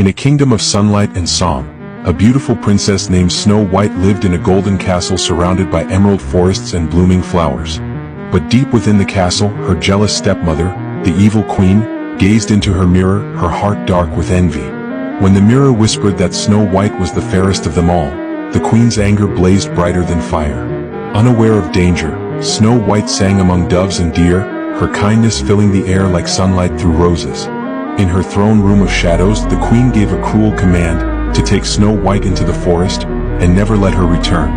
In a kingdom of sunlight and song, a beautiful princess named Snow White lived in a golden castle surrounded by emerald forests and blooming flowers. But deep within the castle, her jealous stepmother, the evil queen, gazed into her mirror, her heart dark with envy. When the mirror whispered that Snow White was the fairest of them all, the queen's anger blazed brighter than fire. Unaware of danger, Snow White sang among doves and deer, her kindness filling the air like sunlight through roses. In her throne room of shadows, the queen gave a cruel command to take Snow White into the forest and never let her return.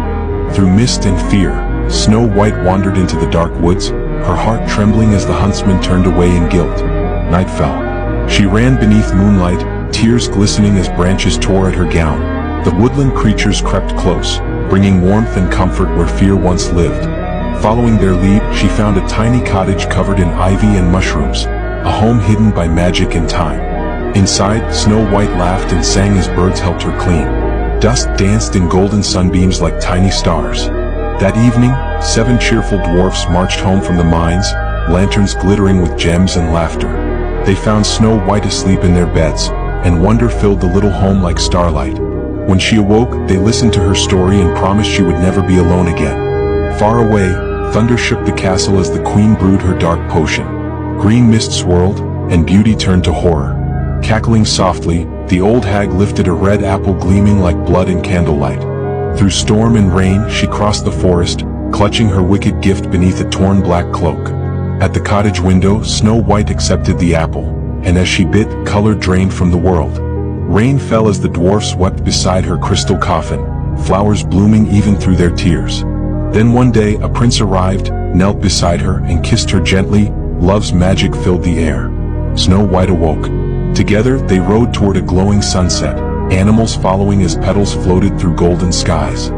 Through mist and fear, Snow White wandered into the dark woods, her heart trembling as the huntsman turned away in guilt. Night fell. She ran beneath moonlight, tears glistening as branches tore at her gown. The woodland creatures crept close, bringing warmth and comfort where fear once lived. Following their lead, she found a tiny cottage covered in ivy and mushrooms, a home hidden by magic and time. Inside, Snow White laughed and sang as birds helped her clean. Dust danced in golden sunbeams like tiny stars. That evening, 7 cheerful dwarfs marched home from the mines, lanterns glittering with gems and laughter. They found Snow White asleep in their beds, and wonder filled the little home like starlight. When she awoke, they listened to her story and promised she would never be alone again. Far away, thunder shook the castle as the queen brewed her dark potion. Green mist swirled, and beauty turned to horror. Cackling softly, the old hag lifted a red apple gleaming like blood in candlelight. Through storm and rain, she crossed the forest, clutching her wicked gift beneath a torn black cloak. At the cottage window, Snow White accepted the apple, and as she bit, color drained from the world. Rain fell as the dwarfs wept beside her crystal coffin, flowers blooming even through their tears. Then one day, a prince arrived, knelt beside her, and kissed her gently. Love's magic filled the air. Snow White awoke. Together, they rode toward a glowing sunset, animals following as petals floated through golden skies.